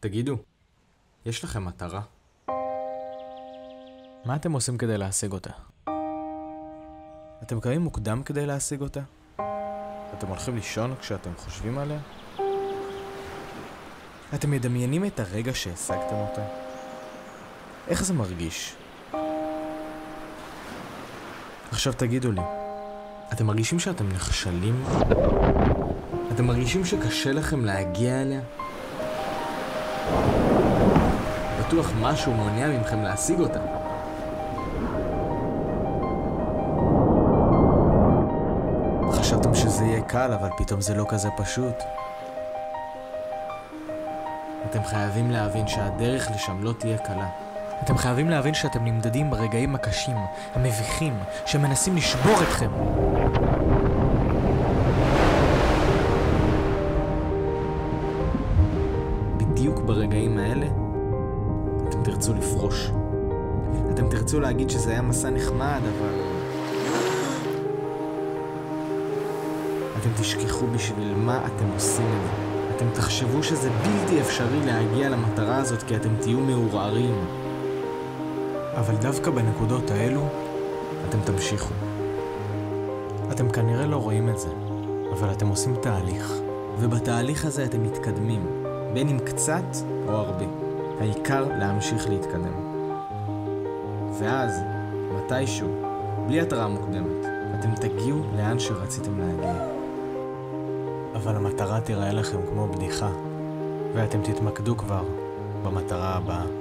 תגידו, יש לכם מטרה? מה אתם עושים כדי להשיג אותה? אתם קמים מוקדם כדי להשיג אותה? אתם הולכים לישון כשאתם חושבים עליה? אתם מדמיינים את הרגע שהשגתם אותה? איך זה מרגיש? עכשיו תגידו לי, אתם מרגישים שאתם נכשלים? אתם מרגישים שקשה לכם להגיע אליה? בטוח משהו מונע ממכם להשיג אותה. חשבתם שזה יהיה קל, אבל פתאום זה לא כזה פשוט. אתם חייבים להבין שהדרך לשם לא תהיה קלה. אתם חייבים להבין שאתם נמדדים ברגעים הקשים, המביכים, שמנסים לשבור אתכם. בדיוק ברגעים האלה, אתם תרצו לפרוש. אתם תרצו להגיד שזה היה מסע נחמד, אבל אתם תשכחו בשביל מה אתם עושים את זה. אתם תחשבו שזה בלתי אפשרי להגיע למטרה הזאת כי אתם תהיו מעורערים. אבל דווקא בנקודות האלו, אתם תמשיכו. אתם כנראה לא רואים את זה, אבל אתם עושים תהליך. ובתהליך הזה אתם מתקדמים, בין אם קצת או הרבה. העיקר להמשיך להתקדם. ואז, מתישהו, בלי התראה מוקדמת, אתם תגיעו לאן שרציתם להגיע. אבל המטרה תיראה לכם כמו בדיחה, ואתם תתמקדו כבר במטרה הבאה.